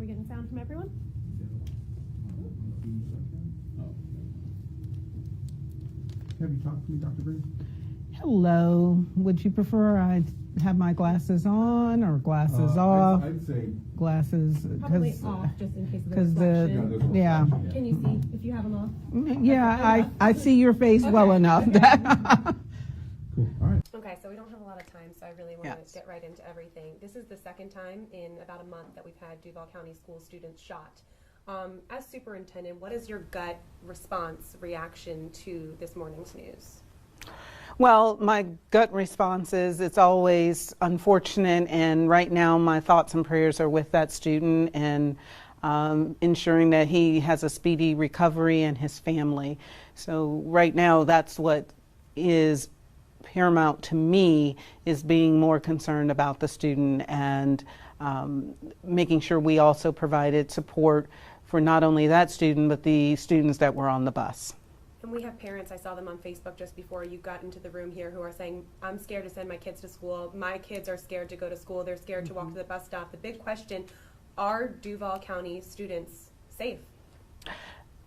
we getting sound from everyone? Have you talked to me, Dr. Green? Hello. Would you prefer I have my glasses on or glasses off? I'd say Glasses, Probably because off, just in case of the because reflection. yeah. Can you see if you have them off? Yeah, I see your face well enough. cool. All right. Okay, so we don't have a lot of time, so I really want Yes. to get right into everything. This is the second time in about a month that we've had Duval County school students shot. As superintendent, what is your gut response, reaction to this morning's news? Well, my gut response is it's always unfortunate, and right now my thoughts and prayers are with that student and ensuring that he has a speedy recovery and his family. So right now that's what is paramount to me, is being more concerned about the student and making sure we also provided support for not only that student but the students that were on the bus. And we have parents, I saw them on Facebook just before you got into the room here, who are saying, I'm scared to send my kids to school. My kids are scared to go to school. They're scared to walk to the bus stop. The big question, are Duval County students safe?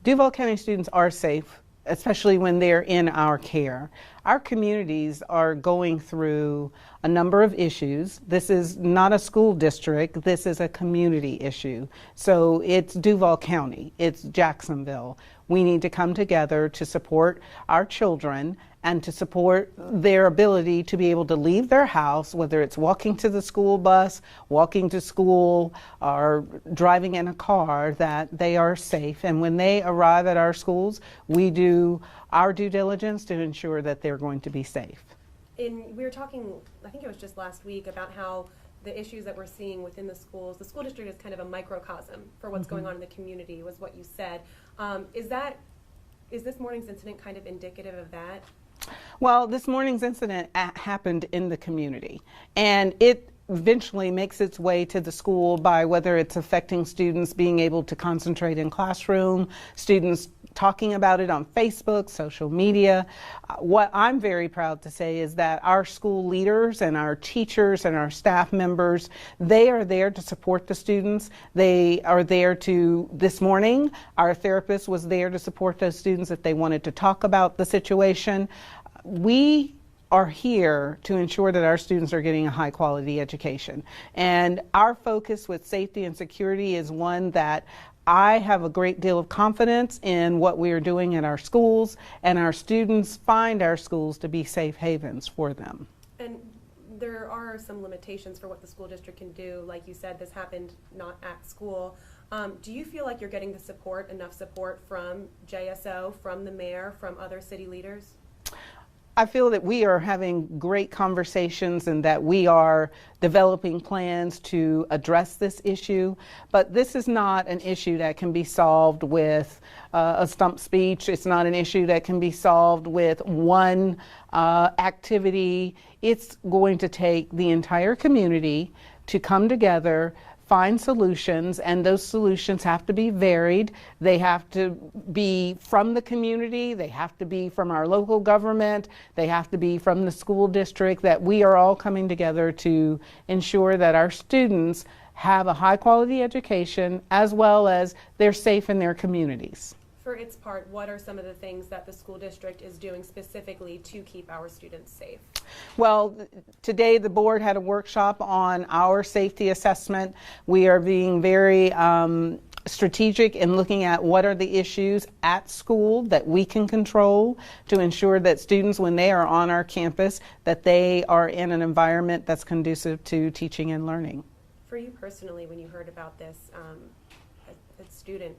Duval County students are safe, especially when they're in our care. Our communities are going through a number of issues. This is not a school district, this is a community issue. So it's Duval County, it's Jacksonville. We need to come together to support our children and to support their ability to be able to leave their house, whether it's walking to the school bus, walking to school, or driving in a car, that they are safe. And when they arrive at our schools, we do our due diligence to ensure that they're going to be safe. We were talking, I think it was just last week, about how the issues that we're seeing within the schools, the school district is kind of a microcosm for what's going on in the community, was what you said. Is this morning's incident kind of indicative of that? Well, this morning's incident happened in the community, and it eventually makes its way to the school by whether it's affecting students being able to concentrate in classroom, students talking about it on Facebook, social media. What I'm very proud to say is that our school leaders and our teachers and our staff members, they are there to support the students. They are there to, this morning, our therapist was there to support those students if they wanted to talk about the situation. We are here to ensure that our students are getting a high quality education. And our focus with safety and security is one that I have a great deal of confidence in what we are doing in our schools, and our students find our schools to be safe havens for them. And there are some limitations for what the school district can do. Like you said, this happened not at school. Do you feel like you're getting the support, enough support from JSO, from the mayor, from other city leaders? I feel that we are having great conversations and that we are developing plans to address this issue, but this is not an issue that can be solved with a stump speech. It's not an issue that can be solved with one activity. It's going to take the entire community to come together, find solutions, and those solutions have to be varied. They have to be from the community, they have to be from our local government, they have to be from the school district, that we are all coming together to ensure that our students have a high quality education as well as they're safe in their communities. For its part, what are some of the things that the school district is doing specifically to keep our students safe? Well, today the board had a workshop on our safety assessment. We are being very strategic in looking at what are the issues at school that we can control to ensure that students, when they are on our campus, that they are in an environment that's conducive to teaching and learning. For you personally, when you heard about this,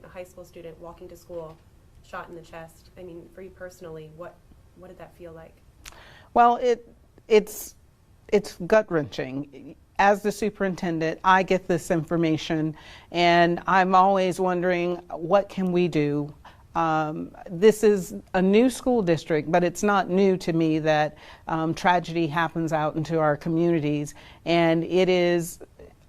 a high school student walking to school, shot in the chest, I mean, for you personally, what did that feel like? Well, it's gut-wrenching. As the superintendent, I get this information, and I'm always wondering, what can we do? This is a new school district, but it's not new to me that tragedy happens out into our communities, and it is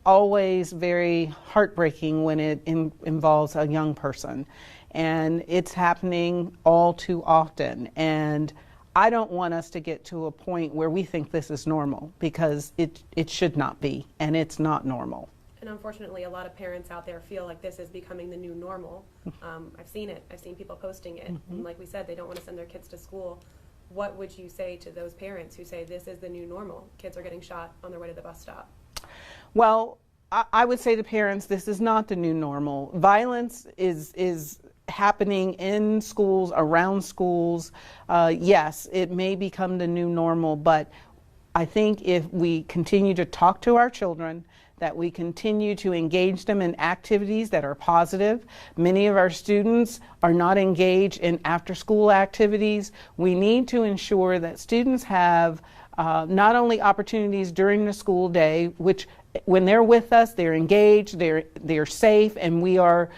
always very heartbreaking when it involves a young person, and it's happening all too often. And I don't want us to get to a point where we think this is normal, because it should not be, and it's not normal. And unfortunately, a lot of parents out there feel like this is becoming the new normal. I've seen it. I've seen people posting it. And like we said, they don't want to send their kids to school. What would you say to those parents who say this is the new normal? Kids are getting shot on their way to the bus stop. Well, I would say to parents, this is not the new normal. Violence is happening in schools, around schools. Yes, it may become the new normal, but I think if we continue to talk to our children, that we continue to engage them in activities that are positive. Many of our students are not engaged in after-school activities. We need to ensure that students have not only opportunities during the school day, which when they're with us, they're engaged, they're safe, and we are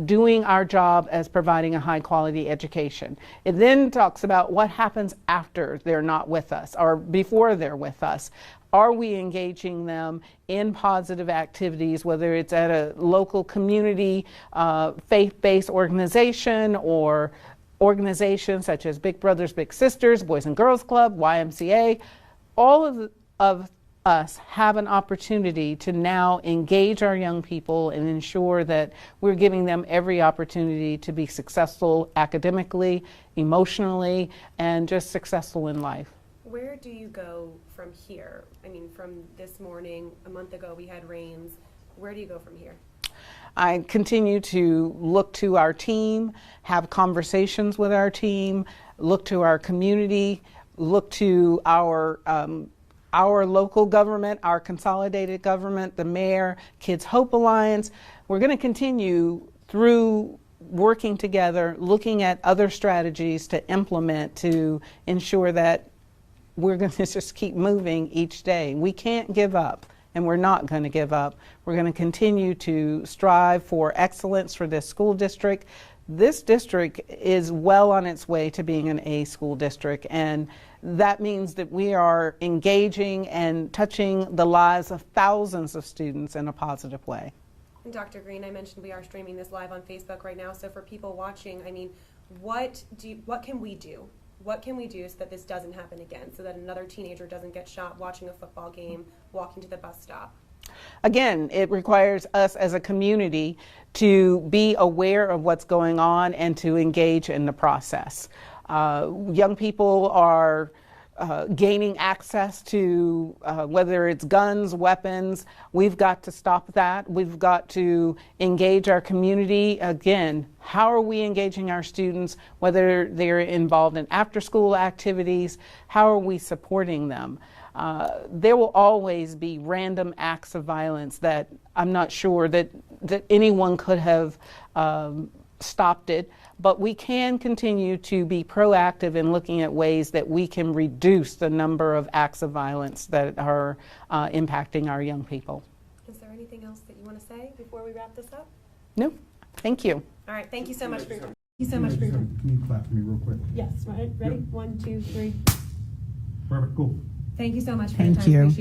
doing our job as providing a high-quality education. It then talks about what happens after they're not with us or before they're with us. Are we engaging them in positive activities, whether it's at a local community, faith-based organization, or organizations such as Big Brothers Big Sisters, Boys and Girls Club, YMCA? All of us have an opportunity to now engage our young people and ensure that we're giving them every opportunity to be successful academically, emotionally, and just successful in life. Where do you go from here? I mean, from this morning, a month ago, we had rains. Where do you go from here? I continue to look to our team, have conversations with our team, look to our community, look to our local government, our consolidated government, the mayor, Kids Hope Alliance. We're going to continue through working together, looking at other strategies to implement to ensure that we're going to just keep moving each day. We can't give up, and we're not going to give up. We're going to continue to strive for excellence for this school district. This district is well on its way to being an A school district, and that means that we are engaging and touching the lives of thousands of students in a positive way. And Dr. Green, I mentioned we are streaming this live on Facebook right now, so for people watching, I mean, what can we do? What can we do so that this doesn't happen again, so that another teenager doesn't get shot watching a football game, walking to the bus stop? Again, it requires us as a community to be aware of what's going on and to engage in the process. Young people are gaining access to whether it's guns, weapons. We've got to stop that. We've got to engage our community. Again, how are we engaging our students, whether they're involved in after-school activities? How are we supporting them? There will always be random acts of violence that I'm not sure that anyone could have stopped it, but we can continue to be proactive in looking at ways that we can reduce the number of acts of violence that are impacting our young people. Is there anything else that you want to say before we wrap this up? No, thank you. All right, thank you so much for your time. Thank you so much for your time. Can you clap for me real quick? Yes, right, ready? Yep. 1, 2, 3. Perfect, cool. Thank you so much for Thank your time. you. Appreciate it.